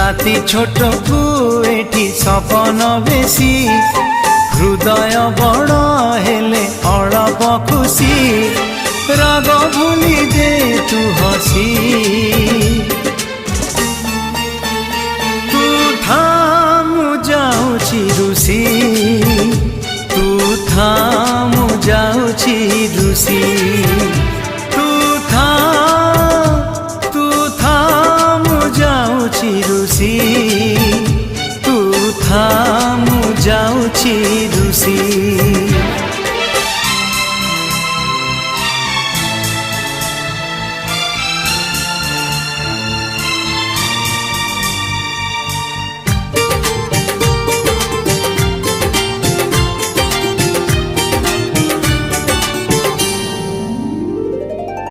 राति छोट को एठी सपन बेसी हृदय बड़ हेले अड़प खुशी राग भूली दे तू हसी तू थामु जाऊची रुसी तू थामु जाऊची रुसी।